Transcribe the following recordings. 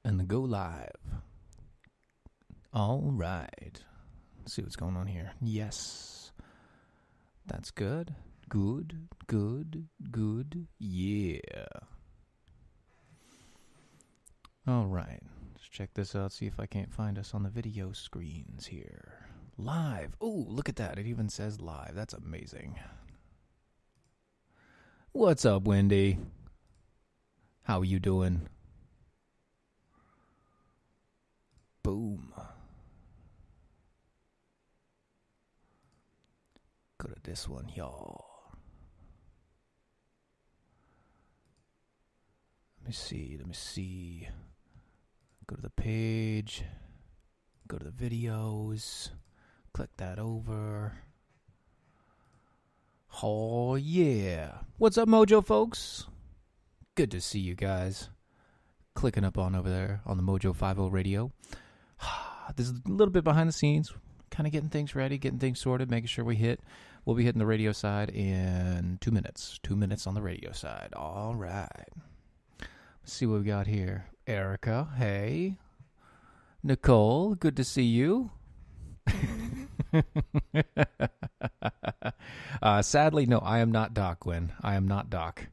And go live. All right. Let's see what's going on here. Yes. That's good. Good. Yeah. All right. Let's check this out, see if I can't find us on the video screens here. Live. Oh, look at that. It even says live. That's amazing. What's up, Wendy? How you doing? Boom. Go to this one, y'all. Let me see. Go to the page. Go to the videos. Click that over. Oh, yeah. What's up, Mojo folks? Good to see you guys. Clicking up on over there on the Mojo 50 radio. This is a little bit behind the scenes. Kind of getting things ready, getting things sorted, making sure we'll be hitting the radio side in 2 minutes. 2 minutes on the radio side. All right. Let's see what we got here. Erica, hey. Nicole, good to see you. Sadly, no, I am not Doc, Gwen. I am not Doc.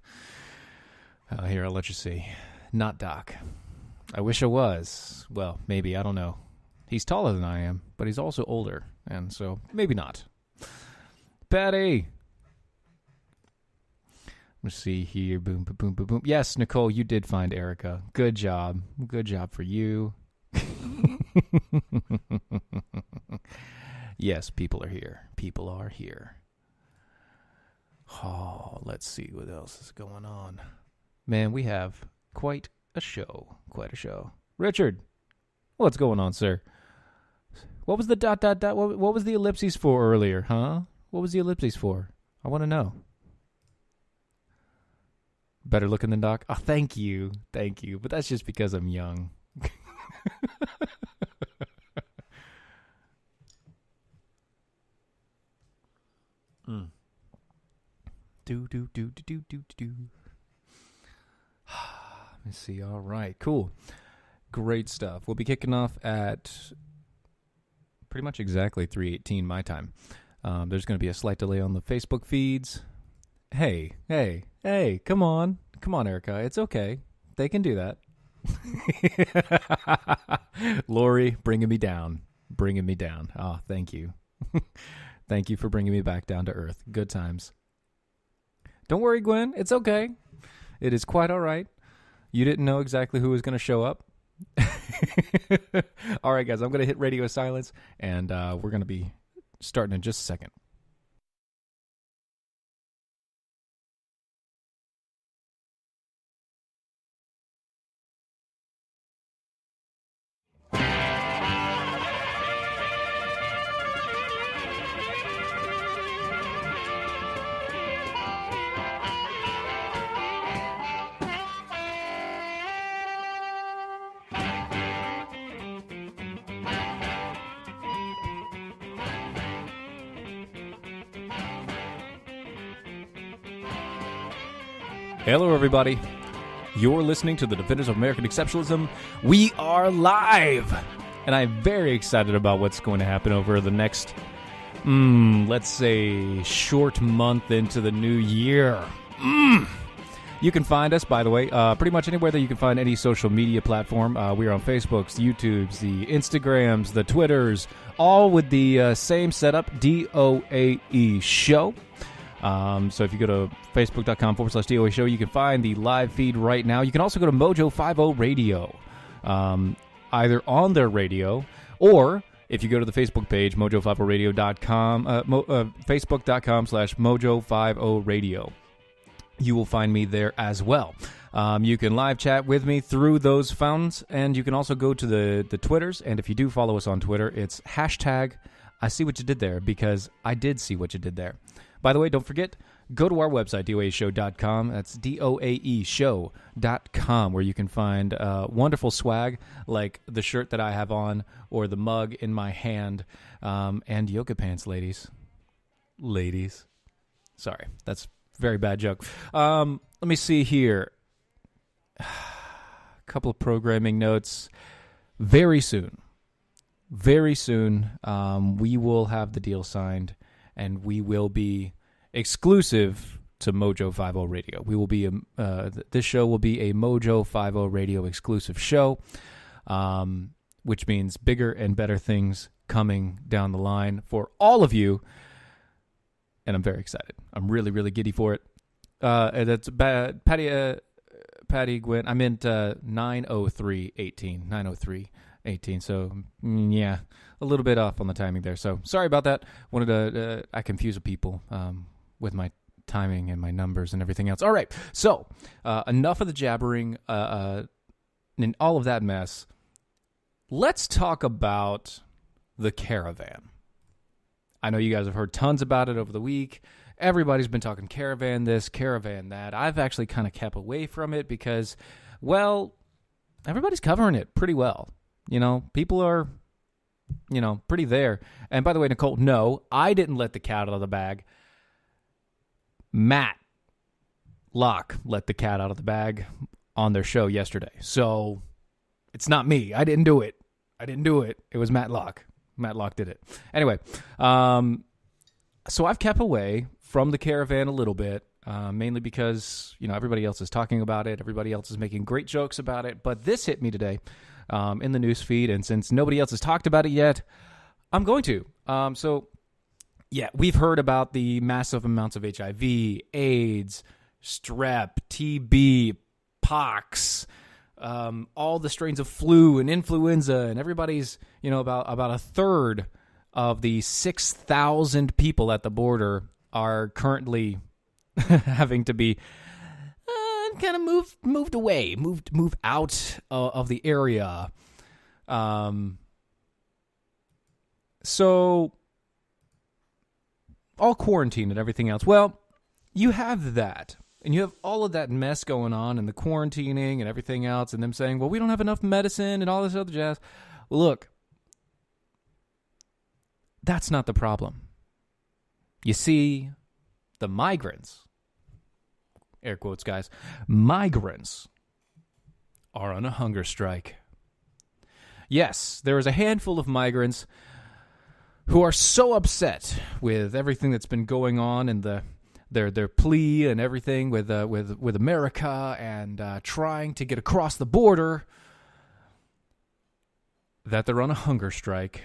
Here, I'll let you see. Not Doc. I wish I was. Well, maybe, I don't know. He's taller than I am, but he's also older, and so maybe not. Patty! Let's see here. Boom, boom, boom, boom, boom. Yes, Nicole, you did find Erica. Good job. Good job for you. Yes, people are here. People are here. Oh, let's see what else is going on. Man, we have quite a show. Quite a show. Richard, what's going on, sir? What was the ... What was the ellipses for earlier, huh? What was the ellipses for? I want to know. Better looking than Doc? Oh, thank you. Thank you. But that's just because I'm young. Let me see. All right. Cool. Great stuff. We'll be kicking off at pretty much exactly 3:18 my time. There's going to be a slight delay on the Facebook feeds. Hey, come on. Come on, Erica. It's okay. They can do that. Lori, bringing me down. Bringing me down. Oh, thank you. Thank you for bringing me back down to earth. Good times. Don't worry, Gwen. It's okay. It is quite all right. You didn't know exactly who was going to show up. All right, guys. I'm going to hit radio silence, and we're going to be starting in just a second. Hello, everybody. You're listening to the Defenders of American Exceptionalism. We are live! And I'm very excited about what's going to happen over the next, let's say, short month into the new year. You can find us, by the way, pretty much anywhere that you can find any social media platform. We are on Facebooks, YouTubes, the Instagrams, the Twitters, all with the same setup, DOAE Show. So if you go to facebook.com/DOA Show, you can find the live feed right now. You can also go to Mojo 50 Radio, either on their radio, or if you go to the Facebook page, mojo50radio.com, facebook.com/Mojo50Radio. You will find me there as well. You can live chat with me through those fountains, and you can also go to the Twitters, and if you do follow us on Twitter, it's hashtag I see what you did there, because I did see what you did there. By the way, don't forget, go to our website, doaeshow.com. That's doaeshow.com, where you can find wonderful swag like the shirt that I have on or the mug in my hand, and yoga pants, ladies. Ladies. Sorry, that's a very bad joke. Let me see here. couple of programming notes. Very soon, we will have the deal signed, and we will be exclusive to Mojo 50 Radio. We will be this show will be a Mojo 50 Radio exclusive show, which means bigger and better things coming down the line for all of you. And I'm very excited. I'm really, really giddy for it. That's Patty Gwynn. I meant 9:03:18. 9:03:18. So yeah, a little bit off on the timing there. So sorry about that. Wanted to I confuse people with my timing and my numbers and everything else. All right. So enough of the jabbering and all of that mess. Let's talk about the caravan. I know you guys have heard tons about it over the week. Everybody's been talking caravan this, caravan that. I've actually kind of kept away from it because, well, everybody's covering it pretty well. You know, people are, pretty there. And by the way, Nicole, no, I didn't let the cat out of the bag. Matt Locke let the cat out of the bag on their show yesterday. So it's not me. I didn't do it. It was Matt Locke. Matt Locke did it. Anyway, so I've kept away from the caravan a little bit, mainly because, everybody else is talking about it. Everybody else is making great jokes about it. But this hit me today in the news feed, and since nobody else has talked about it yet, I'm going to. Yeah, we've heard about the massive amounts of HIV, AIDS, strep, TB, pox, all the strains of flu and influenza, and everybody's, about a third of the 6,000 people at the border are currently having to be kind of moved away, moved out of the area. So all quarantine and everything else. Well, you have that. And you have all of that mess going on and the quarantining and everything else and them saying, well, we don't have enough medicine and all this other jazz. Well, look, that's not the problem. You see, the migrants, air quotes, guys, migrants are on a hunger strike. Yes, there is a handful of migrants who are so upset with everything that's been going on and their plea and everything with America and trying to get across the border that they're on a hunger strike.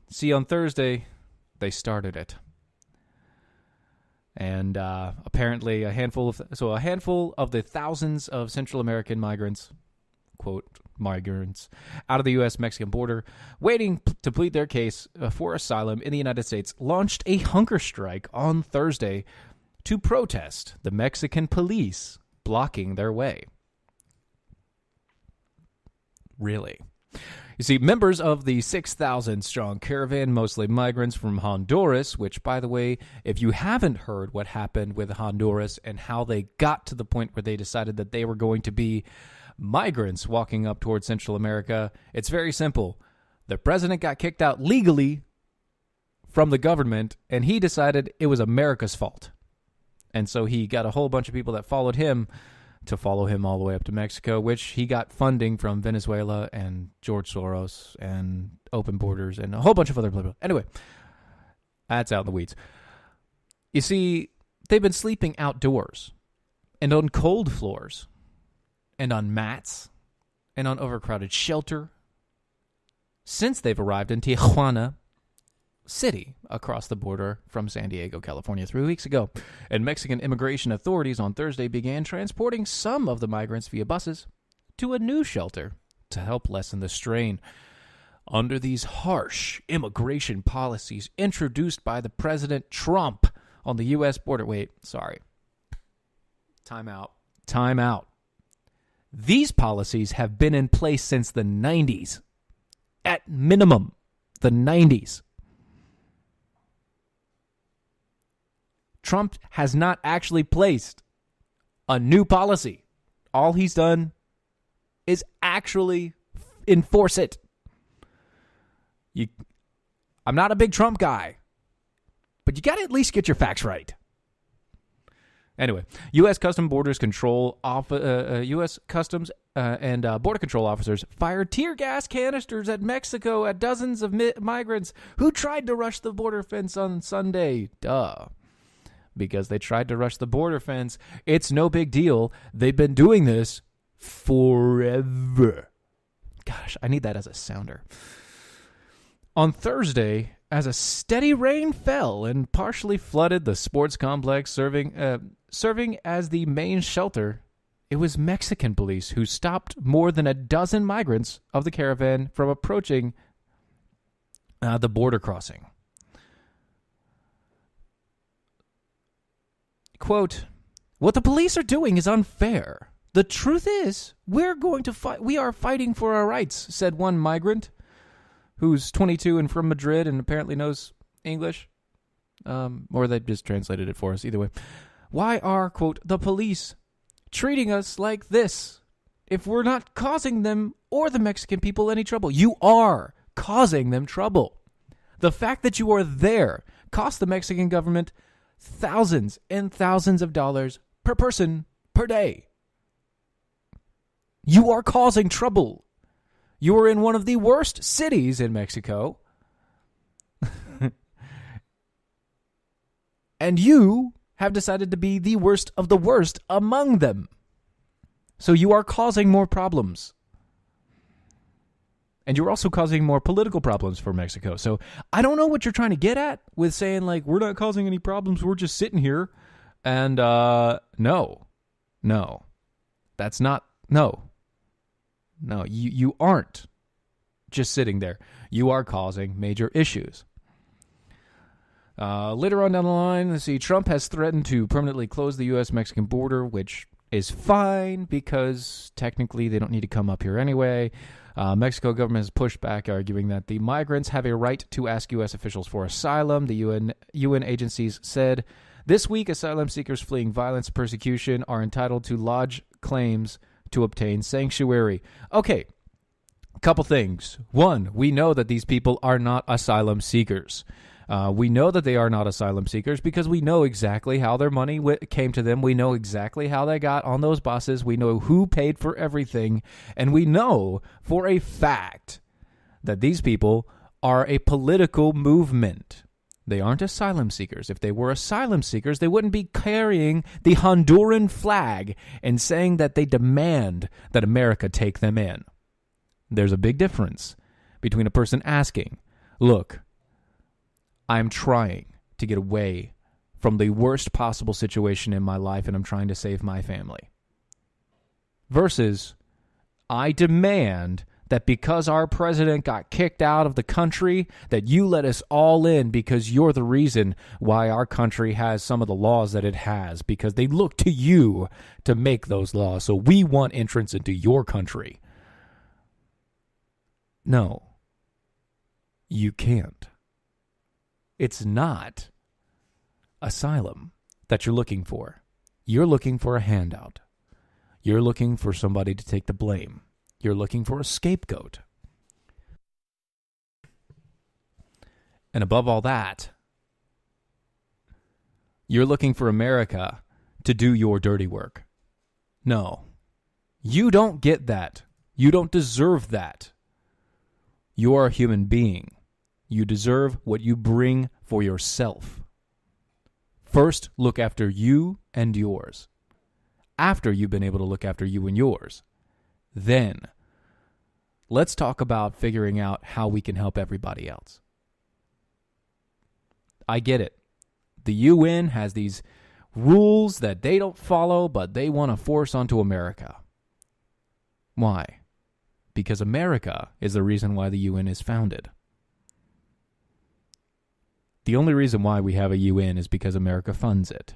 See, on Thursday, they started it. And apparently a handful of the thousands of Central American migrants, quote, migrants, out of the U.S.-Mexican border, waiting to plead their case for asylum in the United States, launched a hunger strike on Thursday to protest the Mexican police blocking their way. Really? You see, members of the 6,000-strong caravan, mostly migrants from Honduras, which, by the way, if you haven't heard what happened with Honduras and how they got to the point where they decided that they were going to be migrants walking up towards Central America, it's very simple. The president got kicked out legally from the government, and he decided it was America's fault. And so he got a whole bunch of people that followed him to follow him all the way up to Mexico, which he got funding from Venezuela and George Soros and Open Borders and a whole bunch of other people. Anyway, that's out in the weeds. You see, they've been sleeping outdoors and on cold floors and on mats and on overcrowded shelter since they've arrived in Tijuana City across the border from San Diego, California 3 weeks ago. And Mexican immigration authorities on Thursday began transporting some of the migrants via buses to a new shelter to help lessen the strain. Under these harsh immigration policies introduced by the President Trump on the U.S. border. Wait, sorry. Time out. These policies have been in place since the 90s. At minimum, the 90s. Trump has not actually placed a new policy. All he's done is actually enforce it. I'm not a big Trump guy, but you got to at least get your facts right. Anyway, U.S. Customs and Border Control officers fired tear gas canisters at Mexico at dozens of migrants who tried to rush the border fence on Sunday. Duh. Because they tried to rush the border fence. It's no big deal. They've been doing this forever. Gosh, I need that as a sounder. On Thursday, as a steady rain fell and partially flooded the sports complex serving as the main shelter, it was Mexican police who stopped more than a dozen migrants of the caravan from approaching the border crossing. Quote, "What the police are doing is unfair. The truth is, we are fighting for our rights," said one migrant who's 22 and from Madrid and apparently knows English. Or they just translated it for us. Either way. Why are, quote, "the police treating us like this if we're not causing them or the Mexican people any trouble?" You are causing them trouble. The fact that you are there cost the Mexican government thousands and thousands of dollars per person per day. You are causing trouble. You are in one of the worst cities in Mexico. And you have decided to be the worst of the worst among them. So you are causing more problems. And you're also causing more political problems for Mexico. So I don't know what you're trying to get at with saying, like, we're not causing any problems, we're just sitting here. And no. That's not, no. No, you aren't just sitting there. You are causing major issues. Later on down the line, let's see, Trump has threatened to permanently close the U.S.-Mexican border, which is fine because technically they don't need to come up here anyway. Mexico government has pushed back, arguing that the migrants have a right to ask U.S. officials for asylum. The UN agencies said this week asylum seekers fleeing violence and persecution are entitled to lodge claims to obtain sanctuary. Okay, a couple things. One, we know that these people are not asylum seekers. We know that they are not asylum seekers because we know exactly how their money came to them. We know exactly how they got on those buses. We know who paid for everything. And we know for a fact that these people are a political movement. They aren't asylum seekers. If they were asylum seekers, they wouldn't be carrying the Honduran flag and saying that they demand that America take them in. There's a big difference between a person asking, look, I'm trying to get away from the worst possible situation in my life and I'm trying to save my family. Versus, I demand that because our president got kicked out of the country, that you let us all in because you're the reason why our country has some of the laws that it has, because they look to you to make those laws. So we want entrance into your country. No, you can't. It's not asylum that you're looking for. You're looking for a handout. You're looking for somebody to take the blame. You're looking for a scapegoat. And above all that, you're looking for America to do your dirty work. No, you don't get that. You don't deserve that. You are a human being. You deserve what you bring for yourself. First, look after you and yours. After you've been able to look after you and yours, then let's talk about figuring out how we can help everybody else. I get it. The UN has these rules that they don't follow, but they want to force onto America. Why? Because America is the reason why the UN is founded. The only reason why we have a UN is because America funds it.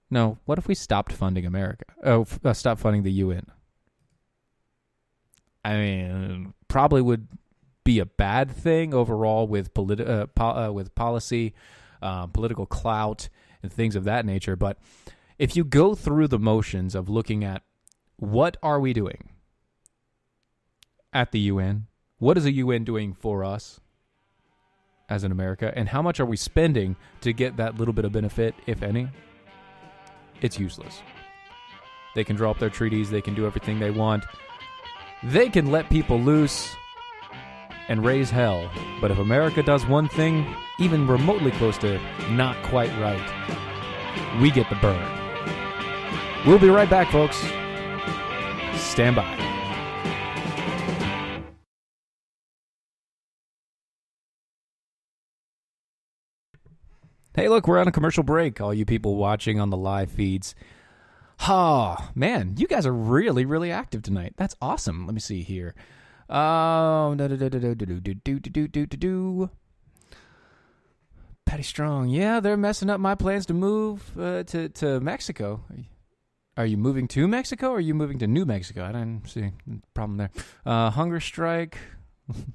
No, what if we stopped funding America? Stop funding the UN. I mean, probably would be a bad thing overall with policy, political clout, and things of that nature. But if you go through the motions of looking at what are we doing at the UN, what is the UN doing for us as in America, and how much are we spending to get that little bit of benefit, if any? it's useless. They can draw up their treaties. They can do everything they want. They can let people loose and raise hell. But if America does one thing, even remotely close to not quite right, we get the burn. We'll be right back, folks. Stand by. Hey, look, we're on a commercial break, all you people watching on the live feeds. Oh, man, you guys are really, really active tonight. That's awesome. Let me see here. Patty Strong. Yeah, they're messing up my plans to move to Mexico. Are you moving to Mexico or are you moving to New Mexico? I don't see a problem there. Hunger strike.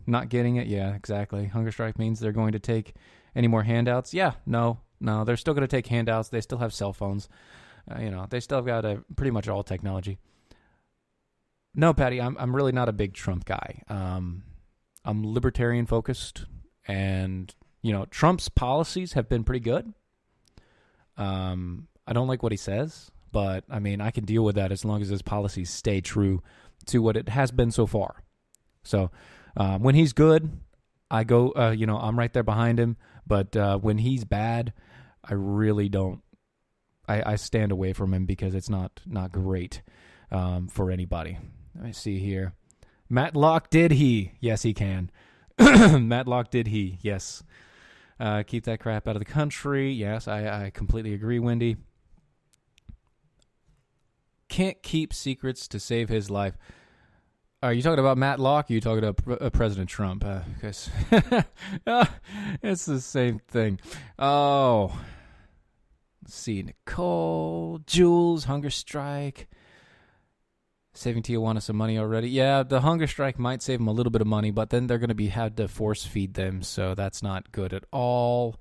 Not getting it. Yeah, exactly. Hunger strike means they're going to take any more handouts. Yeah, no. They're still going to take handouts. They still have cell phones. They still got pretty much all technology. No, Patty, I'm really not a big Trump guy. I'm libertarian focused, and Trump's policies have been pretty good. I don't like what he says, but I mean I can deal with that as long as his policies stay true to what it has been so far. So when he's good, I go. I'm right there behind him. But when he's bad, I really don't. I stand away from him because it's not great for anybody. Let me see here. Matlock, did he? Yes, he can. Matlock, did he? Yes. Keep that crap out of the country. Yes, I completely agree, Wendy. Can't keep secrets to save his life. Are you talking about Matlock or are you talking about President Trump? Because it's the same thing. Oh. Let's see. Nicole, Jules, hunger strike. Saving Tijuana some money already. Yeah, the hunger strike might save them a little bit of money, but then they're going to have to force feed them, so that's not good at all.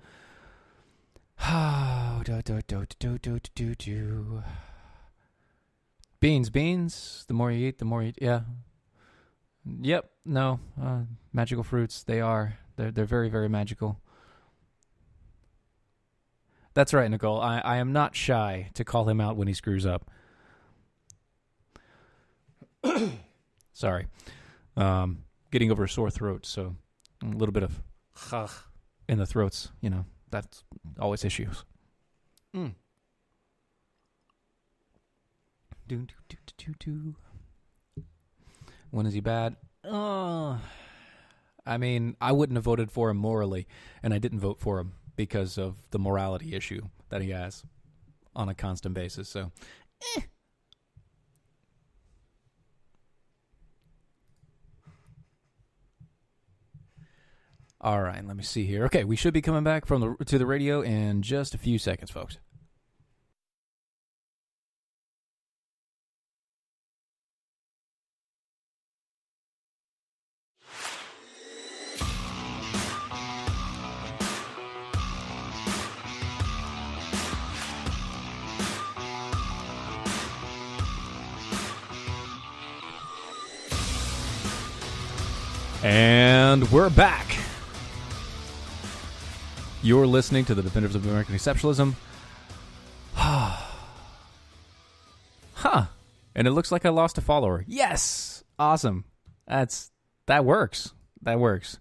Beans. The more you eat, yeah. Yep, no. Magical fruits, they are. They're very, very magical. That's right, Nicole. I am not shy to call him out when he screws up. Sorry. Getting over a sore throat, so a little bit of in the throats, that's always issues. When is he bad? I mean, I wouldn't have voted for him morally, and I didn't vote for him because of the morality issue that he has on a constant basis. So, All right, let me see here. Okay, we should be coming back to the radio in just a few seconds, folks. And we're back. You're listening to the Defenders of American Exceptionalism. And it looks like I lost a follower. Yes! Awesome. That works. That works.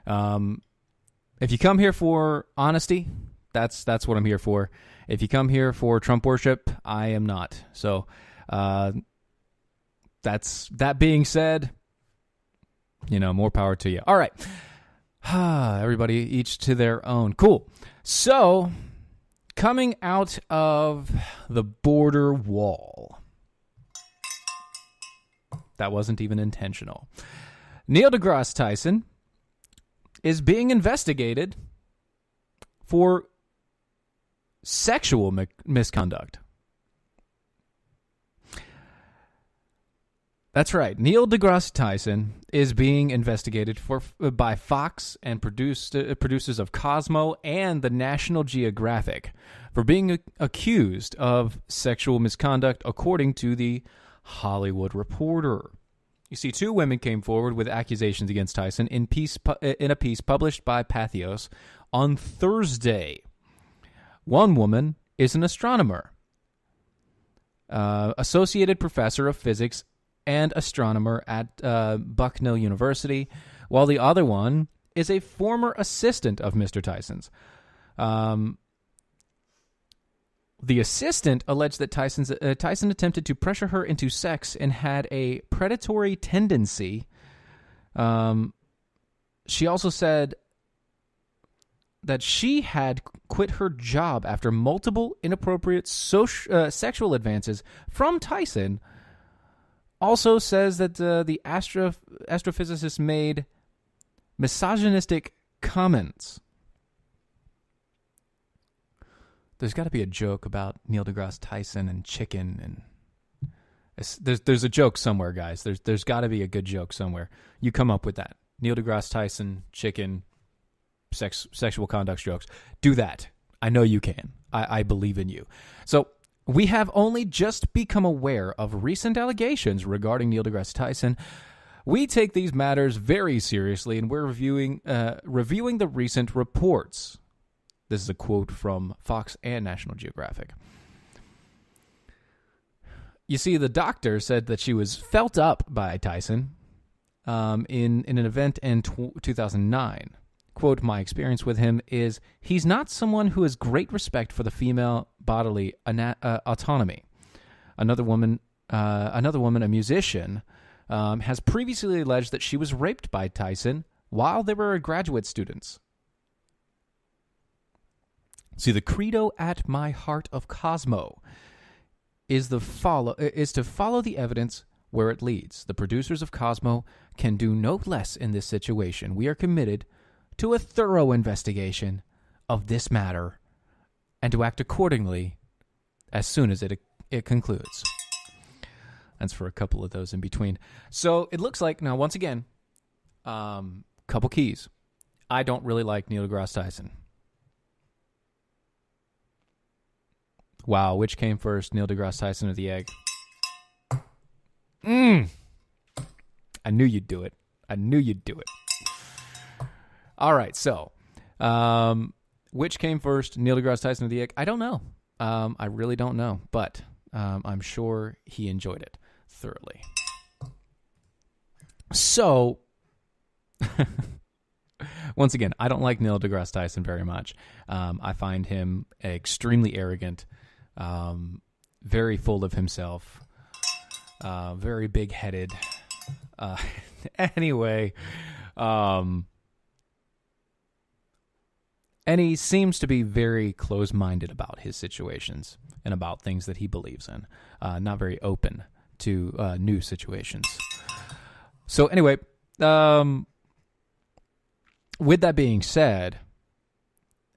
If you come here for honesty, that's what I'm here for. If you come here for Trump worship, I am not. So, that being said, more power to you. All right. Everybody each to their own. Cool. So, coming out of the border wall. That wasn't even intentional. Neil deGrasse Tyson is being investigated for sexual misconduct. That's right. Neil deGrasse Tyson is being investigated by Fox and producers of Cosmo and the National Geographic for being accused of sexual misconduct, according to the Hollywood Reporter. You see, two women came forward with accusations against Tyson in a piece published by Pathos on Thursday. One woman is an astronomer. associated professor of physics and astronomer at Bucknell University, while the other one is a former assistant of Mr. Tyson's. The assistant alleged that Tyson attempted to pressure her into sex and had a predatory tendency. She also said that she had quit her job after multiple inappropriate sexual advances from Tyson. Also says that the astrophysicist made misogynistic comments. There's got to be a joke about Neil deGrasse Tyson and chicken, and there's a joke somewhere, guys. There's got to be a good joke somewhere. You come up with that. Neil deGrasse Tyson, chicken, sexual conduct jokes. Do that. I know you can. I believe in you. So we have only just become aware of recent allegations regarding Neil deGrasse Tyson. We take these matters very seriously, and we're reviewing the recent reports. This is a quote from Fox and National Geographic. You see, the doctor said that she was felt up by Tyson in an event in 2009. Quote, "My experience with him is he's not someone who has great respect for the female bodily autonomy." Another woman, a musician, has previously alleged that she was raped by Tyson while they were graduate students. See, the credo at my heart of Cosmo is to follow the evidence where it leads. The producers of Cosmo can do no less in this situation. We are committed to a thorough investigation of this matter and to act accordingly as soon as it concludes. That's for a couple of those in between. So it looks like, now once again, couple keys. I don't really like Neil deGrasse Tyson. Wow, which came first, Neil deGrasse Tyson or the egg? I knew you'd do it. All right, so which came first, Neil deGrasse Tyson or the egg? I don't know. I really don't know, but I'm sure he enjoyed it thoroughly. So, once again, I don't like Neil deGrasse Tyson very much. I find him extremely arrogant, very full of himself, very big-headed. Anyway, and he seems to be very close-minded about his situations and about things that he believes in. Not very open to new situations. So anyway, with that being said,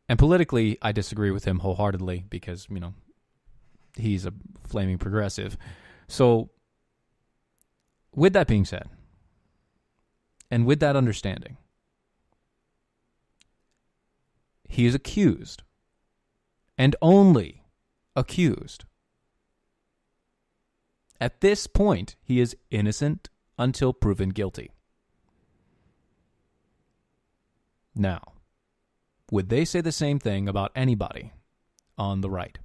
and politically, I disagree with him wholeheartedly because, he's a flaming progressive. So with that being said, and with that understanding, he is accused, and only accused. At this point, he is innocent until proven guilty. Now, would they say the same thing about anybody on the right?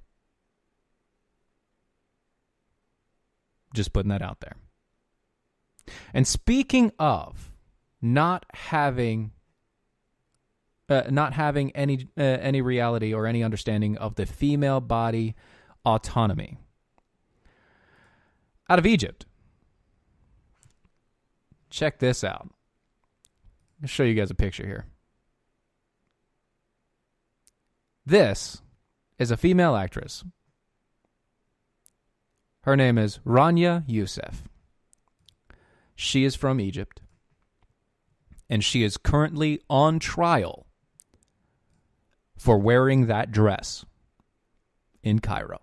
Just putting that out there. And speaking of not having any reality or any understanding of the female body autonomy, out of Egypt, check this out. I'll show you guys a picture here. This is a female actress. Her name is Rania Youssef. She is from Egypt, and she is currently on trial for wearing that dress in Cairo.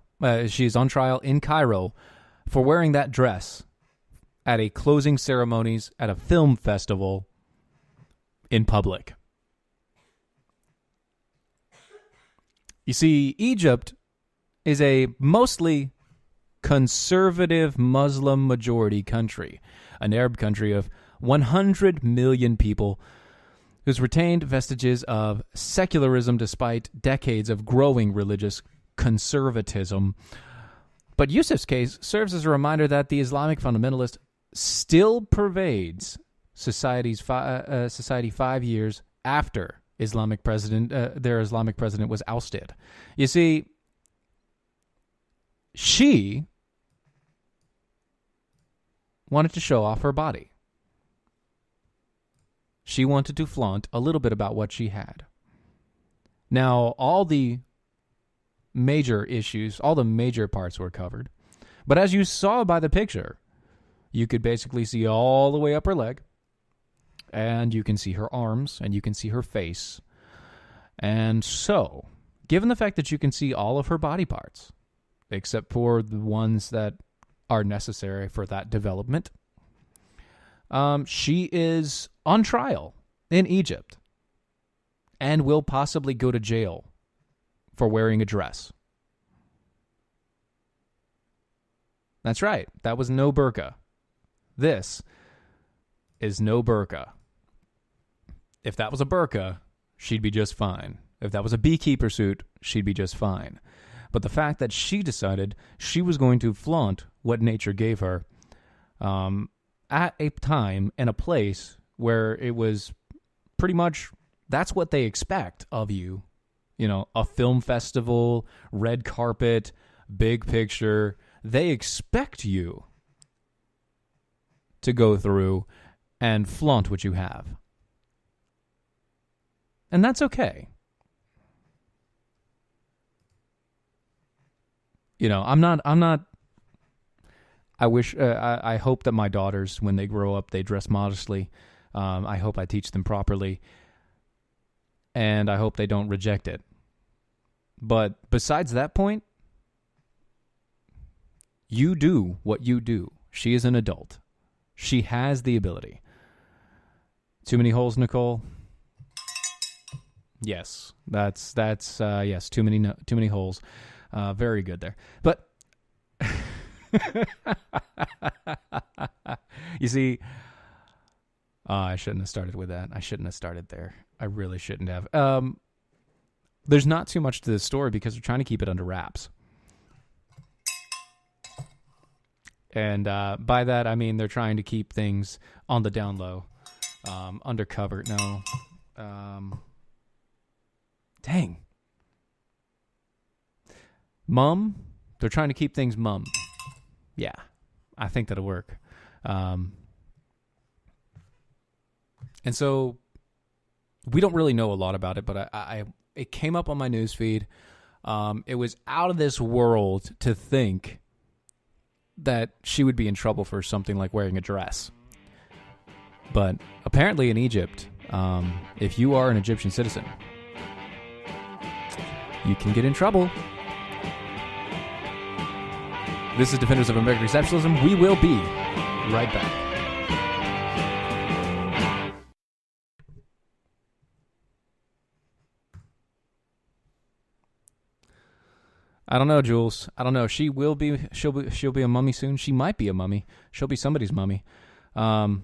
She's on trial in Cairo for wearing that dress at a closing ceremonies at a film festival in public. You see, Egypt is a mostly conservative Muslim majority country, an Arab country of 100 million people who's retained vestiges of secularism despite decades of growing religious conservatism. But Yusuf's case serves as a reminder that the Islamic fundamentalist still pervades society 5 years after their Islamic president was ousted. You see, she wanted to show off her body. She wanted to flaunt a little bit about what she had. Now, all the major issues, all the major parts were covered. But as you saw by the picture, you could basically see all the way up her leg. And you can see her arms, and you can see her face. And so, given the fact that you can see all of her body parts, except for the ones that are necessary for that development, she is on trial in Egypt and will possibly go to jail for wearing a dress. That's right. That was no burqa. This is no burqa. If that was a burqa, she'd be just fine. If that was a beekeeper suit, she'd be just fine. But the fact that she decided she was going to flaunt what nature gave her at a time and a place where it was pretty much, that's what they expect of you. You know, a film festival, red carpet, big picture. They expect you to go through and flaunt what you have. And that's okay. You know, I hope that my daughters, when they grow up, they dress modestly. I hope I teach them properly. And I hope they don't reject it. But besides that point, you do what you do. She is an adult. She has the ability. Too many holes, Nicole? Yes, that's yes. Too many holes. Very good there. But you see, I shouldn't have started with that. I shouldn't have started there. I really shouldn't have. There's not too much to this story because they're trying to keep it under wraps. And by that, I mean they're trying to keep things on the down low, undercover. No. Dang. Mum? They're trying to keep things mum. Yeah, I think that'll work. And so we don't really know a lot about it, but it came up on my newsfeed. It was out of this world to think that she would be in trouble for something like wearing a dress. But apparently in Egypt, if you are an Egyptian citizen, you can get in trouble. This is Defenders of American Exceptionalism. We will be right back. I don't know, Jules. I don't know. She'll be a mummy soon. She might be a mummy. She'll be somebody's mummy. No,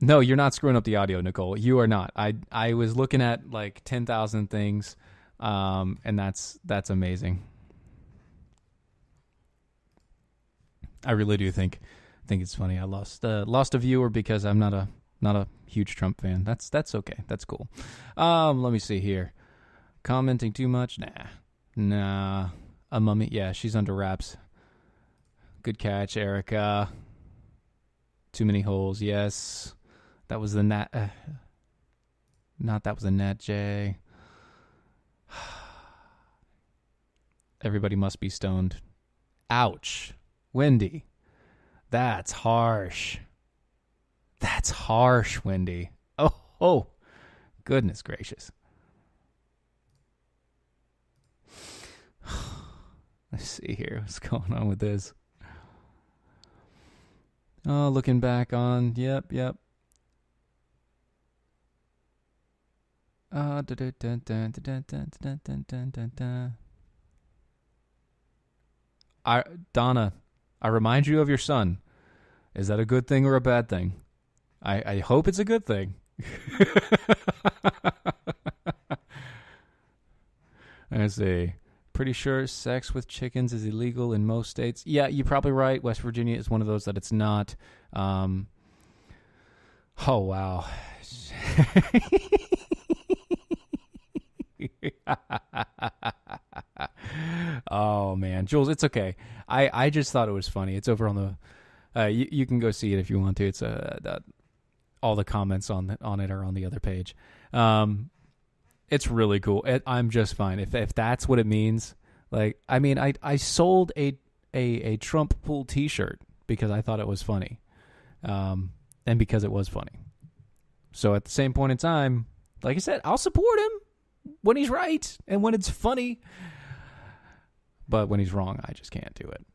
you're not screwing up the audio, Nicole. You are not. I was looking at like 10,000 things, and that's amazing. I really do think it's funny. I lost a viewer because I'm not a huge Trump fan. That's okay. That's cool. Let me see here. Commenting too much? Nah. A mummy? Yeah, she's under wraps. Good catch, Erica. Too many holes. Yes. That was the Nat. That was a Nat J. Everybody must be stoned. Ouch. Wendy. That's harsh. That's harsh, Wendy. Oh. Goodness gracious. Let's see here. What's going on with this? Oh, looking back on. Yep. Donna, I remind you of your son. Is that a good thing or a bad thing? I hope it's a good thing. Let's see. Pretty sure sex with chickens is illegal in most states. Yeah, you're probably right. West Virginia is one of those that it's not. Oh, wow. Oh, man. Jules, it's okay. I just thought it was funny. It's over on the... you can go see it if you want to. It's all the comments on it are on the other page. It's really cool. I'm just fine. If that's what it means. Like, I mean, I sold a Trump pool t-shirt because I thought it was funny. And because it was funny. So at the same point in time, like I said, I'll support him when he's right and when it's funny. But when he's wrong, I just can't do it.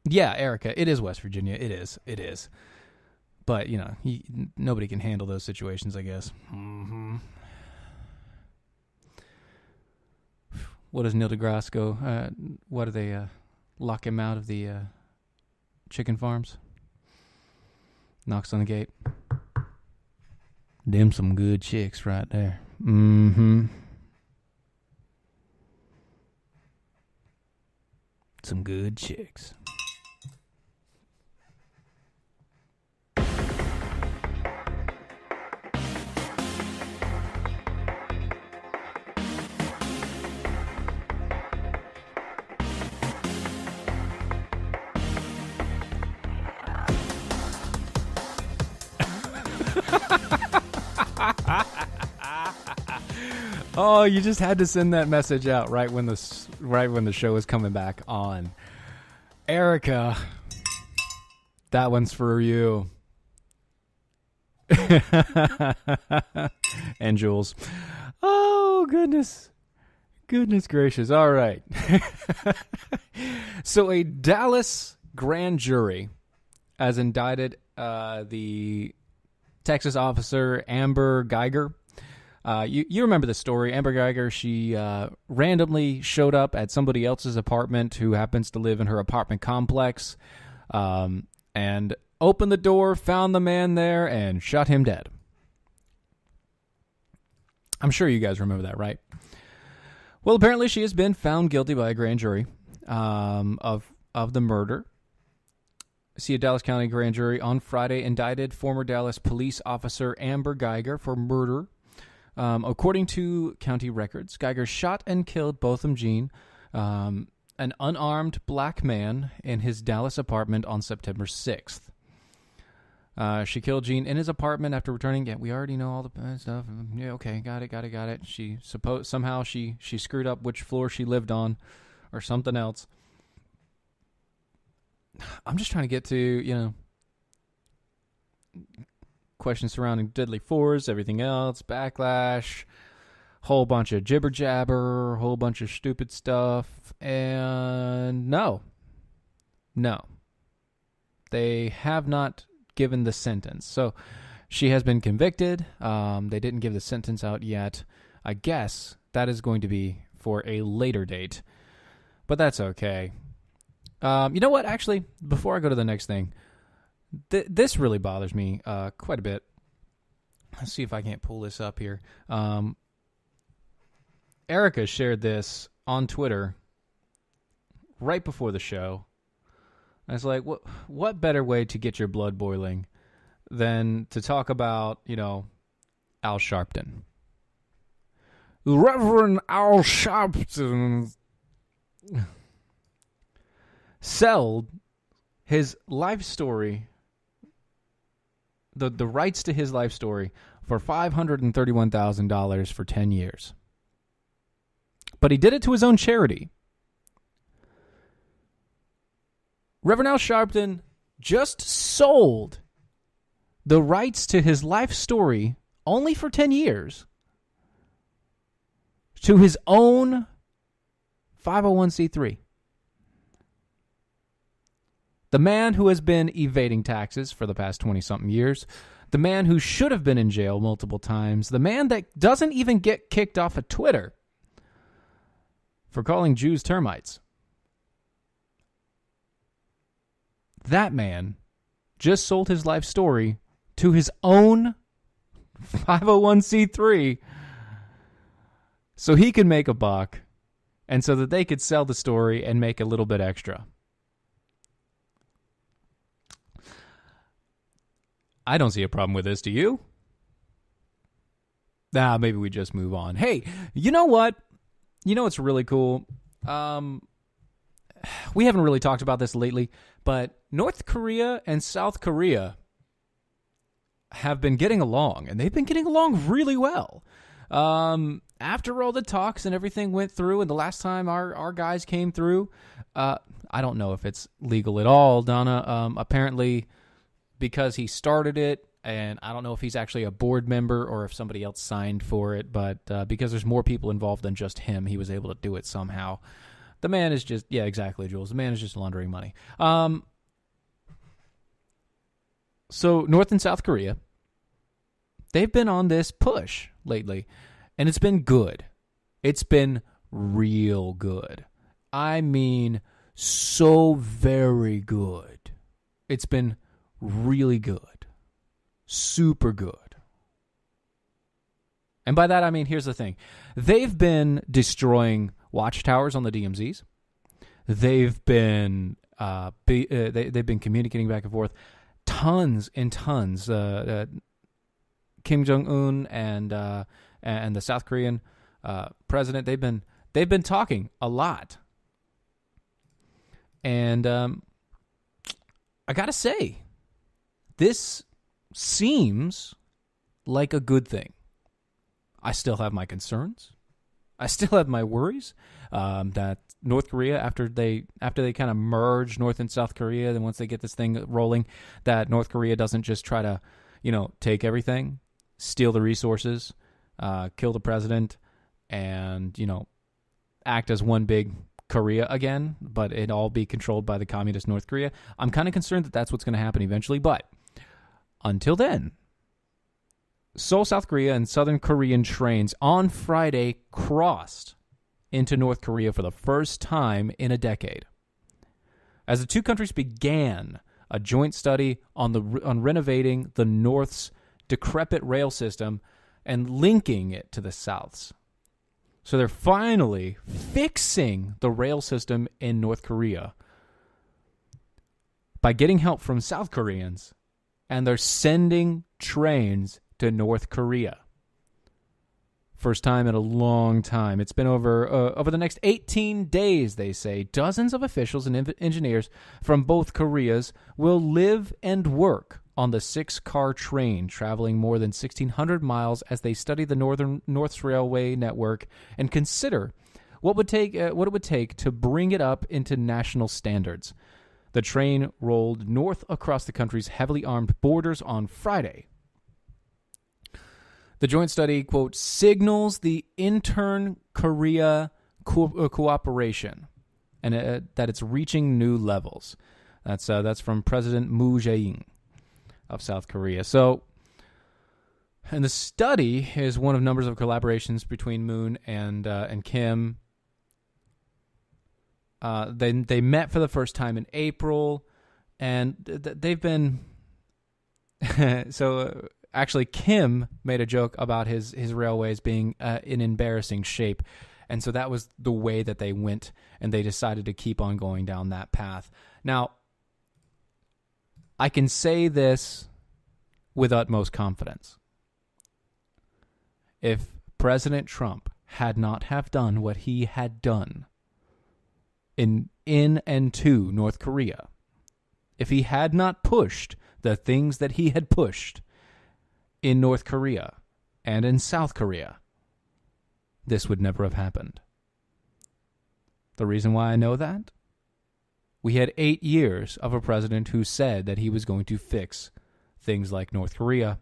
Yeah, Erica, it is West Virginia. It is. But, you know, nobody can handle those situations, I guess. Mm-hmm. What does Neil deGrasse go? What do they lock him out of the chicken farms? Knocks on the gate. Them some good chicks right there. Mm-hmm. Some good chicks. Oh, you just had to send that message out right when the show is coming back on. Erica, that one's for you. And Jules. Oh, goodness gracious. All right. So a Dallas grand jury has indicted the Texas officer Amber Geiger. You remember the story. Amber Geiger, she randomly showed up at somebody else's apartment who happens to live in her apartment complex, and opened the door, found the man there, and shot him dead. I'm sure you guys remember that, right? Well, apparently she has been found guilty by a grand jury of the murder. See, a Dallas County grand jury on Friday indicted former Dallas police officer Amber Geiger for murder. According to county records, Geiger shot and killed Botham Jean, an unarmed black man, in his Dallas apartment on September 6th. She killed Jean in his apartment after returning. Yeah, we already know all the stuff. Yeah, okay, got it. She somehow she screwed up which floor she lived on, or something else. I'm just trying to get to, questions surrounding deadly force, everything else, backlash, whole bunch of jibber jabber, whole bunch of stupid stuff, and no, they have not given the sentence. So she has been convicted. They didn't give the sentence out yet. I guess that is going to be for a later date, but that's okay. You know what? Actually, before I go to the next thing, this really bothers me quite a bit. Let's see if I can't pull this up here. Erica shared this on Twitter right before the show. I was like, what better way to get your blood boiling than to talk about, Al Sharpton? Reverend Al Sharpton sold his life story, the rights to his life story, for $531,000 for 10 years. But he did it to his own charity. Reverend Al Sharpton just sold the rights to his life story, only for 10 years, to his own 501c3. The man who has been evading taxes for the past 20-something years, the man who should have been in jail multiple times, the man that doesn't even get kicked off of Twitter for calling Jews termites. That man just sold his life story to his own 501c3 so he can make a buck, and so that they could sell the story and make a little bit extra. I don't see a problem with this. Do you? Maybe we just move on. Hey, you know what? You know what's really cool? We haven't really talked about this lately, but North Korea and South Korea have been getting along, and they've been getting along really well. After all the talks and everything went through, and the last time our guys came through, I don't know if it's legal at all, Donna. Apparently, because he started it, and I don't know if he's actually a board member or if somebody else signed for it, but because there's more people involved than just him, he was able to do it somehow. The man is just, yeah, exactly, Jules. The man is just laundering money. So North and South Korea, they've been on this push lately, and it's been good. It's been real good. I mean, so very good. It's been really good. Super good. And by that, I mean, here's the thing. They've been destroying watchtowers on the DMZs. They've been they've been communicating back and forth, tons and tons. Kim Jong-un and the South Korean president, they've been talking a lot. And I gotta say, this seems like a good thing. I still have my concerns. I still have my worries that North Korea, after they kind of merge North and South Korea, then once they get this thing rolling, that North Korea doesn't just try to, take everything, steal the resources, kill the president, and, act as one big Korea again, but it all be controlled by the communist North Korea. I'm kind of concerned that that's what's going to happen eventually, but until then, Seoul, South Korea, and Southern Korean trains on Friday crossed into North Korea for the first time in a decade. As the two countries began a joint study on renovating the North's decrepit rail system and linking it to the South's. So they're finally fixing the rail system in North Korea by getting help from South Koreans, and they're sending trains to North Korea. First time in a long time. It's been over the next 18 days, they say. Dozens of officials and engineers from both Koreas will live and work on the 6-car train, traveling more than 1,600 miles as they study the North's railway network and consider what it would take to bring it up into national standards. The train rolled north across the country's heavily armed borders on Friday. The joint study, quote, signals the intern-Korea cooperation and that it's reaching new levels. That's from President Moon Jae-in of South Korea. So, and the study is one of numbers of collaborations between Moon and Kim. They met for the first time in April, and they've been so. Actually, Kim made a joke about his railways being in embarrassing shape, and so that was the way that they went, and they decided to keep on going down that path. Now, I can say this with utmost confidence. If President Trump had not have done what he had done in and to North Korea, if he had not pushed the things that he had pushed in North Korea and in South Korea, this would never have happened. The reason why I know that? We had 8 years of a president who said that he was going to fix things like North Korea.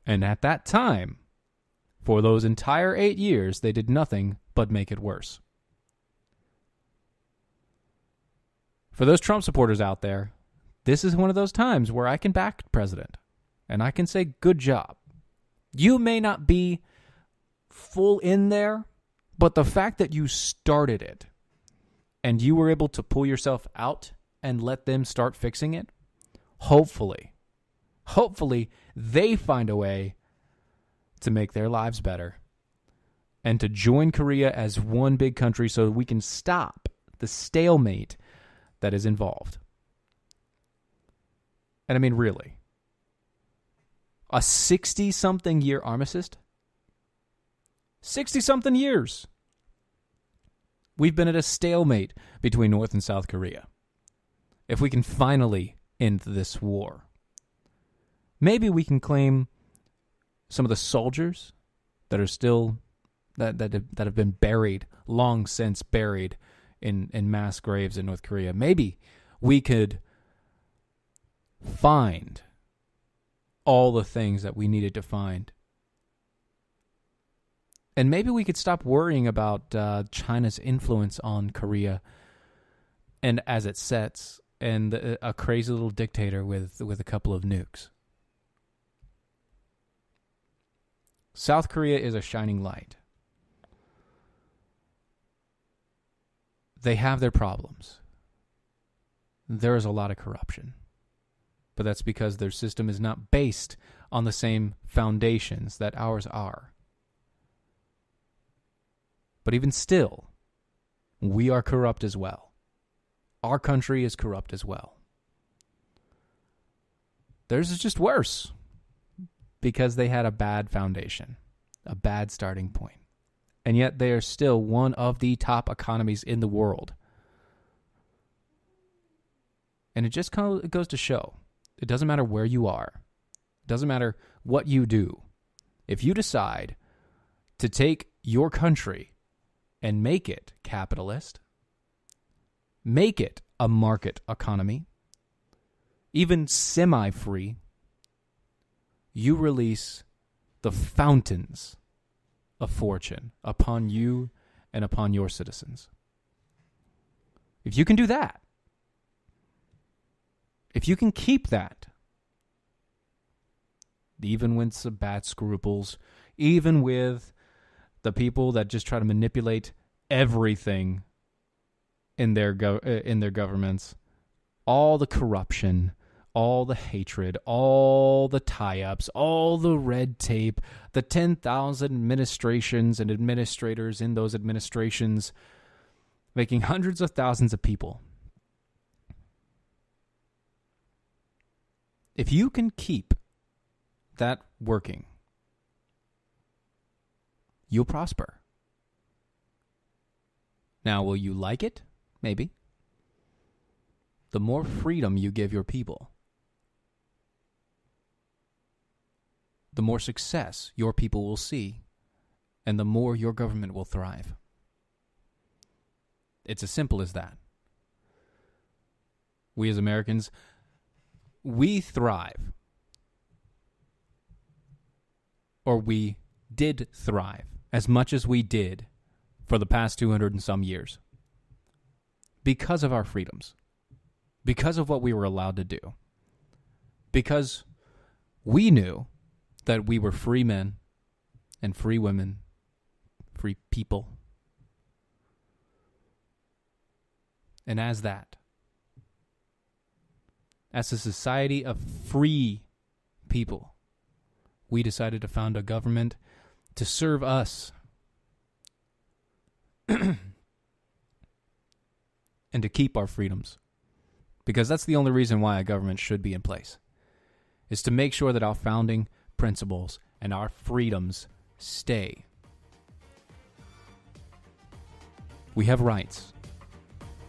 And at that time, for those entire 8 years, they did nothing but make it worse. For those Trump supporters out there, this is one of those times where I can back the president. And I can say, good job. You may not be full in there, but the fact that you started it and you were able to pull yourself out and let them start fixing it, hopefully they find a way to make their lives better. and to join Korea as one big country so we can stop the stalemate that is involved. And I mean, really, a 60-something year armistice? 60-something years. We've been at a stalemate between North and South Korea. If we can finally end this war, maybe we can claim some of the soldiers that are still that have been buried, long since buried in mass graves in North Korea. Maybe we could find all the things that we needed to find. And maybe we could stop worrying about China's influence on Korea and as it sets, and a crazy little dictator with a couple of nukes. South Korea is a shining light. They have their problems. There is a lot of corruption. But that's because their system is not based on the same foundations that ours are. But even still, we are corrupt as well. Our country is corrupt as well. Theirs is just worse because they had a bad foundation, a bad starting point. And yet they are still one of the top economies in the world. And it just kind of goes to show, it doesn't matter where you are. It doesn't matter what you do. If you decide to take your country and make it capitalist, make it a market economy, even semi-free, you release the fountains of fortune upon you and upon your citizens. If you can do that, if you can keep that, even with some bad scruples, even with the people that just try to manipulate everything in their governments, all the corruption, all the hatred, all the tie-ups, all the red tape, the 10,000 administrations and administrators in those administrations, making hundreds of thousands of people. If you can keep that working, you'll prosper. Now, will you like it? Maybe. The more freedom you give your people, the more success your people will see, and the more your government will thrive. It's as simple as that. We as Americans, we thrive, or we did thrive as much as we did for the past 200 and some years because of our freedoms, because of what we were allowed to do, because we knew that we were free men and free women, free people. And as that, as a society of free people, we decided to found a government to serve us and to keep our freedoms. Because that's the only reason why a government should be in place, is to make sure that our founding principles and our freedoms stay. We have rights,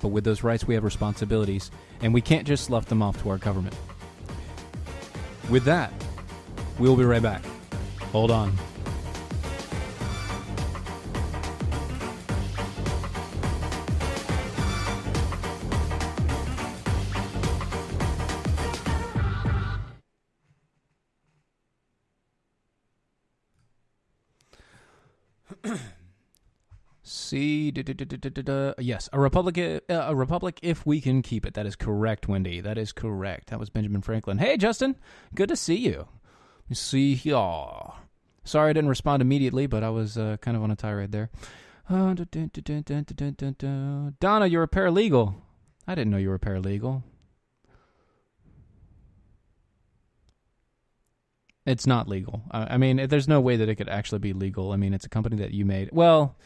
but with those rights we have responsibilities, and we can't just slough them off to our government. With that, we'll be right back. Hold on. Yes, a republic if we can keep it. That is correct, Wendy. That is correct. That was Benjamin Franklin. Hey, Justin. Good to see you. See y'all. Sorry I didn't respond immediately, but I was kind of on a tirade there. Donna, you're a paralegal. I didn't know you were a paralegal. It's not legal. I mean, there's no way that it could actually be legal. I mean, it's a company that you made. Well,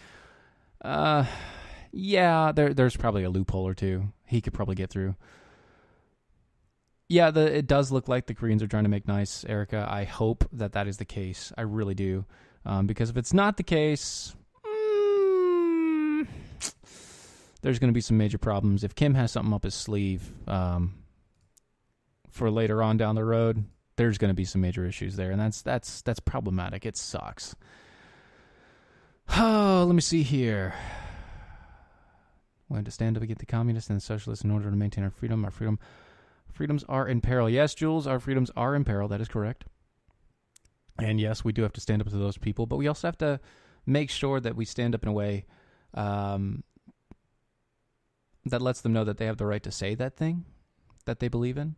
yeah, there's probably a loophole or two. He could probably get through. Yeah, it does look like the Koreans are trying to make nice, Erica. I hope that is the case. I really do. Because if it's not the case, there's going to be some major problems. If Kim has something up his sleeve for later on down the road, there's going to be some major issues there, and that's problematic. It sucks. Oh, let me see here. We have to stand up against the communists and the socialists in order to maintain our freedom. Our freedoms are in peril. Yes, Jules, our freedoms are in peril. That is correct. And yes, we do have to stand up to those people, but we also have to make sure that we stand up in a way that lets them know that they have the right to say that thing that they believe in,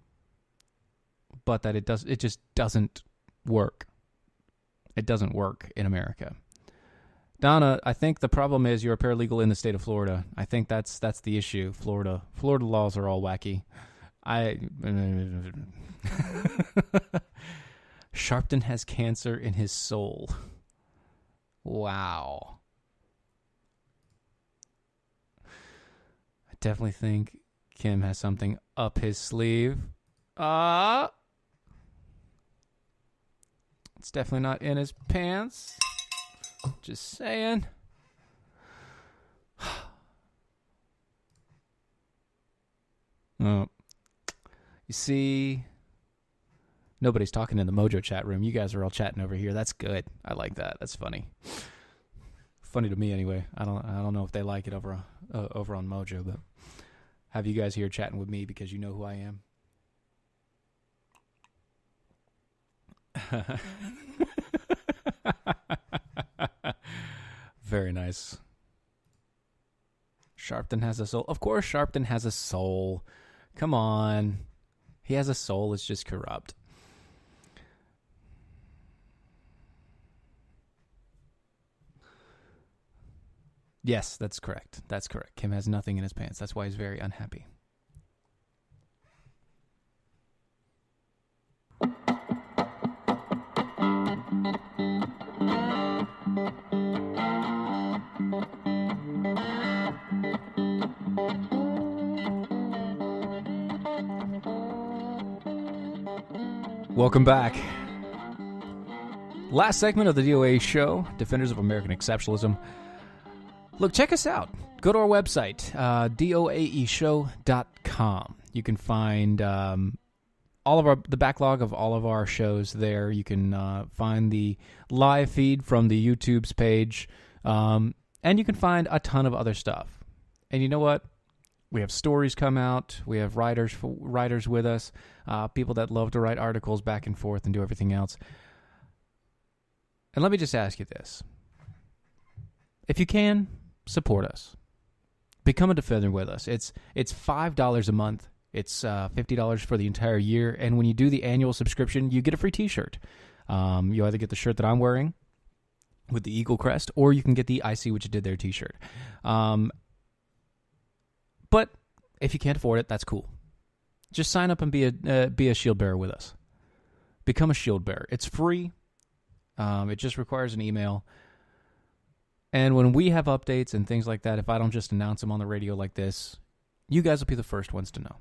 but that it just doesn't work. It doesn't work in America. Donna, I think the problem is you're a paralegal in the state of Florida. I think that's the issue. Florida laws are all wacky. Sharpton has cancer in his soul. Wow. I definitely think Kim has something up his sleeve. It's definitely not in his pants. Just saying. Oh. You see, nobody's talking in the Mojo chat room. You guys are all chatting over here. That's good. I like that. That's funny. Funny to me anyway. I don't know if they like it over on Mojo, but have you guys here chatting with me because you know who I am. Very nice. Sharpton has a soul. Of course Sharpton has a soul. Come on. He has a soul. It's just corrupt. Yes, that's correct. That's correct. Kim has nothing in his pants. That's why he's very unhappy. Welcome back. Last segment of the DOA show, Defenders of American Exceptionalism. Look, check us out. Go to our website, doaeshow.com. You can find all of the backlog of all of our shows there. You can find the live feed from the YouTube's page, and you can find a ton of other stuff. And you know what? We have stories come out. We have writers with us, people that love to write articles back and forth and do everything else. And let me just ask you this. If you can, support us. Become a Defender with us. It's $5 a month. It's $50 for the entire year. And when you do the annual subscription, you get a free t-shirt. You either get the shirt that I'm wearing with the Eagle crest, or you can get the I See What You Did There t-shirt. But if you can't afford it, that's cool. Just sign up and be a shield bearer with us. Become a shield bearer. It's free. It just requires an email. And when we have updates and things like that, if I don't just announce them on the radio like this, you guys will be the first ones to know.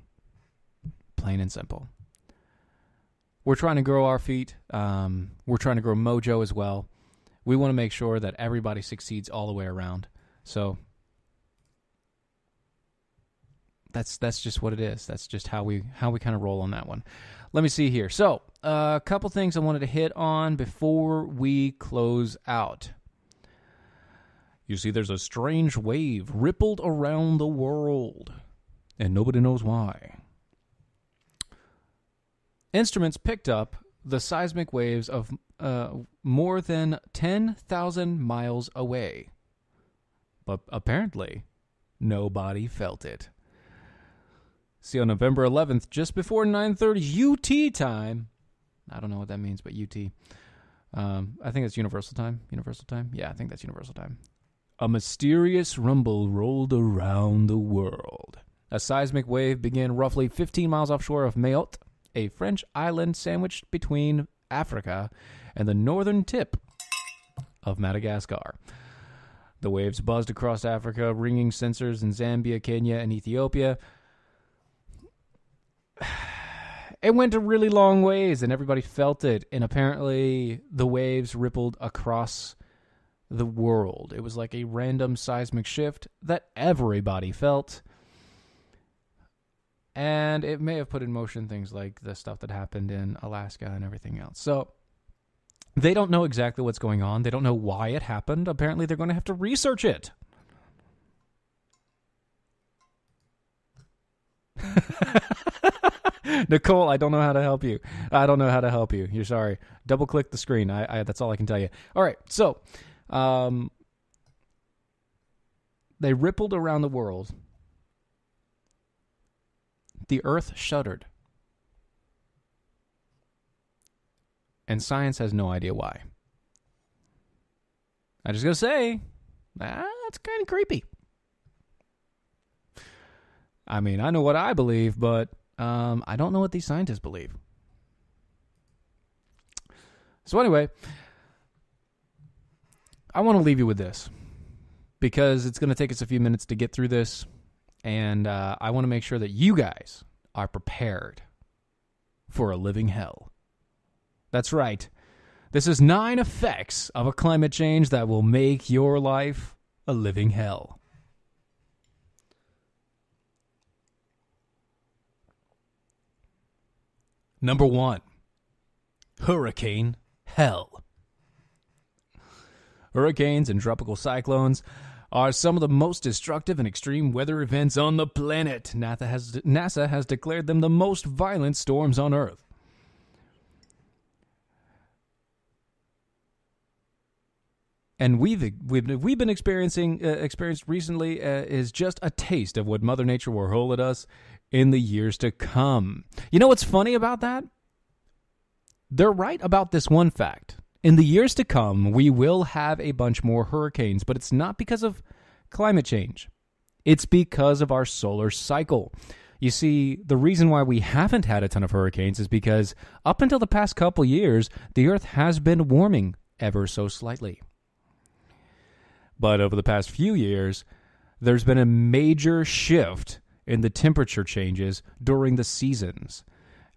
Plain and simple. We're trying to grow our feet. We're trying to grow Mojo as well. We want to make sure that everybody succeeds all the way around. So that's just what it is. That's just how we kind of roll on that one. Let me see here. So a couple things I wanted to hit on before we close out. You see, there's a strange wave rippled around the world, and nobody knows why. Instruments picked up the seismic waves of more than 10,000 miles away, but apparently nobody felt it. See, on November 11th, just before 9:30 UT time, I don't know what that means, but UT, I think it's Universal Time. Universal Time? Yeah, I think that's Universal Time. A mysterious rumble rolled around the world. A seismic wave began roughly 15 miles offshore of Mayotte, a French island sandwiched between Africa and the northern tip of Madagascar. The waves buzzed across Africa, ringing sensors in Zambia, Kenya, and Ethiopia. It went a really long ways, and everybody felt it. And apparently, the waves rippled across the world. It was like a random seismic shift that everybody felt. And it may have put in motion things like the stuff that happened in Alaska and everything else. So they don't know exactly what's going on. They don't know why it happened. Apparently, they're going to have to research it. Nicole, I don't know how to help you. I don't know how to help you. You're sorry. Double click the screen. That's all I can tell you. All right. So, they rippled around the world. The earth shuddered. And science has no idea why. I just gotta say, that's kind of creepy. I mean, I know what I believe, but I don't know what these scientists believe. So anyway, I want to leave you with this because it's going to take us a few minutes to get through this, and I want to make sure that you guys are prepared for a living hell. That's right. This is 9 effects of a climate change that will make your life a living hell. Number 1, hurricane hell. Hurricanes and tropical cyclones are some of the most destructive and extreme weather events on the planet. NASA has declared them the most violent storms on Earth. And we've been experienced recently is just a taste of what Mother Nature will hurl at us in the years to come. You know what's funny about that? They're right about this one fact. In the years to come, we will have a bunch more hurricanes, but it's not because of climate change. It's because of our solar cycle. You see, the reason why we haven't had a ton of hurricanes is because up until the past couple years, the Earth has been warming ever so slightly. But over the past few years, there's been a major shift in the temperature changes during the seasons.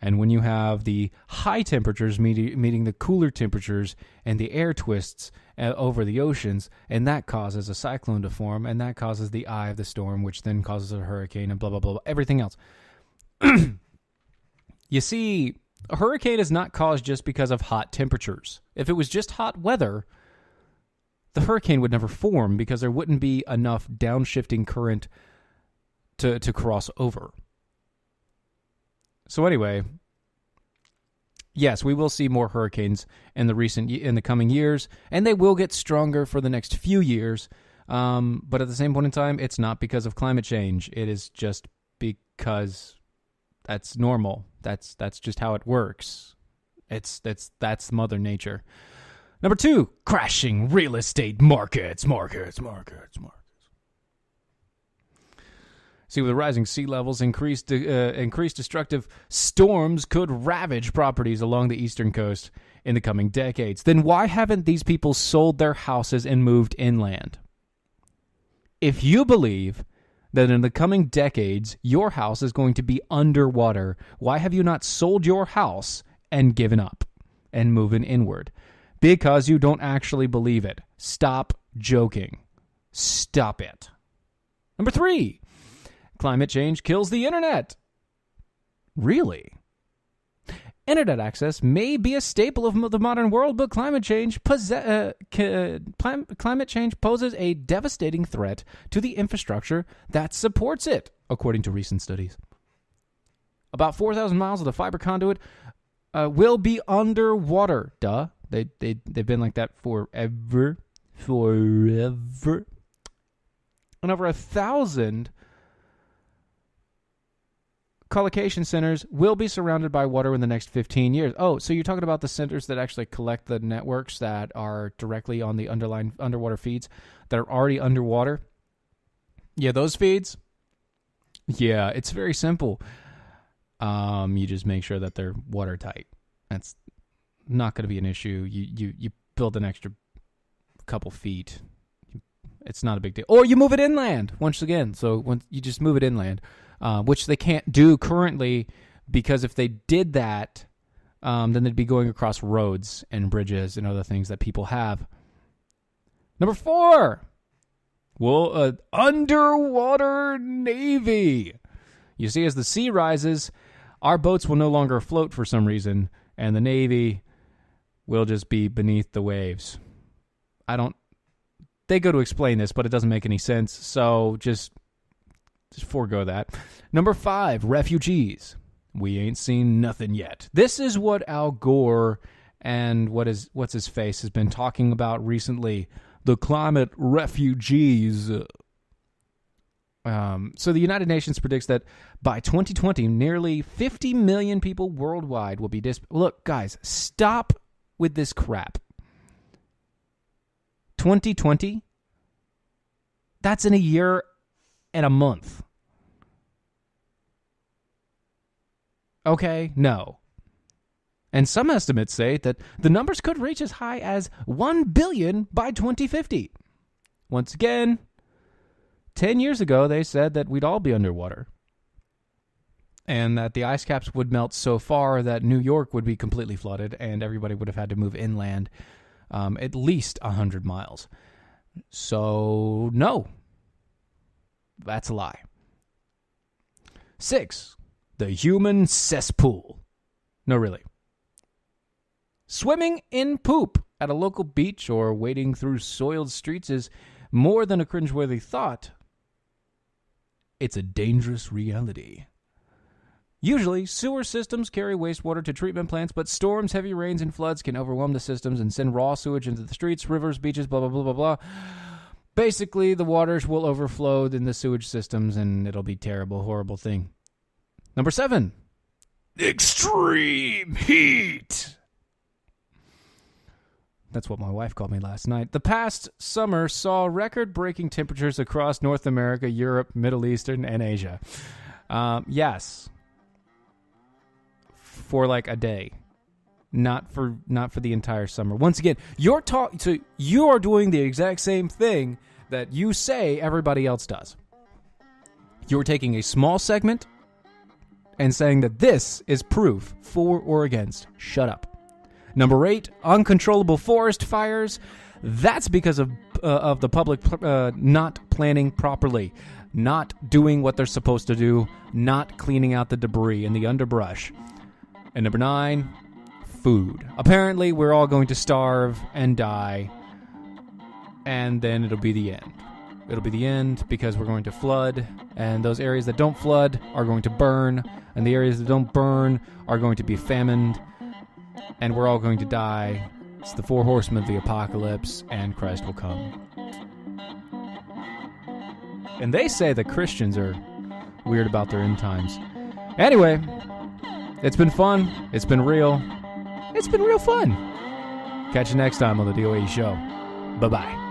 And when you have the high temperatures meeting the cooler temperatures and the air twists over the oceans, and that causes a cyclone to form, and that causes the eye of the storm, which then causes a hurricane and blah, blah, blah, everything else. You see, a hurricane is not caused just because of hot temperatures. If it was just hot weather, the hurricane would never form because there wouldn't be enough downshifting current to cross over. So anyway, yes, we will see more hurricanes in the coming years, and they will get stronger for the next few years. But at the same point in time, it's not because of climate change. It is just because that's normal. That's just how it works. That's Mother Nature. Number 2, crashing real estate markets. See, with the rising sea levels, increased destructive storms could ravage properties along the eastern coast in the coming decades. Then why haven't these people sold their houses and moved inland? If you believe that in the coming decades your house is going to be underwater, why have you not sold your house and given up and moving inward? Because you don't actually believe it. Stop joking. Stop it. Number 3. Climate change kills the internet. Really? Internet access may be a staple of the modern world, but climate change poses a devastating threat to the infrastructure that supports it, according to recent studies. About 4,000 miles of the fiber conduit will be underwater. Duh. They've been like that forever. And over 1,000 collocation centers will be surrounded by water in the next 15 years. Oh, so you're talking about the centers that actually collect the networks that are directly on the underwater feeds that are already underwater? Yeah, those feeds? Yeah, it's very simple. You just make sure that they're watertight. not going to be an issue. You build an extra couple feet. It's not a big deal. Or you move it inland, once again. So when you just move it inland, which they can't do currently, because if they did that, then they'd be going across roads and bridges and other things that people have. Number 4, well, underwater navy. You see, as the sea rises, our boats will no longer float for some reason, and the Navy will just be beneath the waves. They go to explain this, but it doesn't make any sense, so just forego that. Number 5, refugees. We ain't seen nothing yet. This is what Al Gore and what's his face has been talking about recently. The climate refugees. So the United Nations predicts that by 2020, nearly 50 million people worldwide will be Look, guys, stop with this crap. 2020? That's in a year and a month. Okay, no. And some estimates say that the numbers could reach as high as 1 billion by 2050. Once again, 10 years ago, they said that we'd all be underwater. And that the ice caps would melt so far that New York would be completely flooded and everybody would have had to move inland at least 100 miles. So, no. That's a lie. 6, the human cesspool. No, really. Swimming in poop at a local beach or wading through soiled streets is more than a cringeworthy thought. It's a dangerous reality. Usually, sewer systems carry wastewater to treatment plants, but storms, heavy rains, and floods can overwhelm the systems and send raw sewage into the streets, rivers, beaches, blah, blah, blah, blah, blah. Basically, the waters will overflow in the sewage systems, and it'll be a terrible, horrible thing. Number 7, extreme heat. That's what my wife called me last night. The past summer saw record-breaking temperatures across North America, Europe, Middle Eastern, and Asia. Yes. For like a day. Not for the entire summer. Once again, you are doing the exact same thing that you say everybody else does. You're taking a small segment and saying that this is proof for or against. Shut up. Number 8, uncontrollable forest fires. That's because of the public not planning properly, not doing what they're supposed to do, not cleaning out the debris and the underbrush. And number 9, food. Apparently, we're all going to starve and die, and then it'll be the end. It'll be the end because we're going to flood, and those areas that don't flood are going to burn, and the areas that don't burn are going to be famined, and we're all going to die. It's the 4 horsemen of the apocalypse, and Christ will come. And they say that Christians are weird about their end times. Anyway, it's been fun. It's been real. It's been real fun. Catch you next time on the DOE Show. Bye-bye.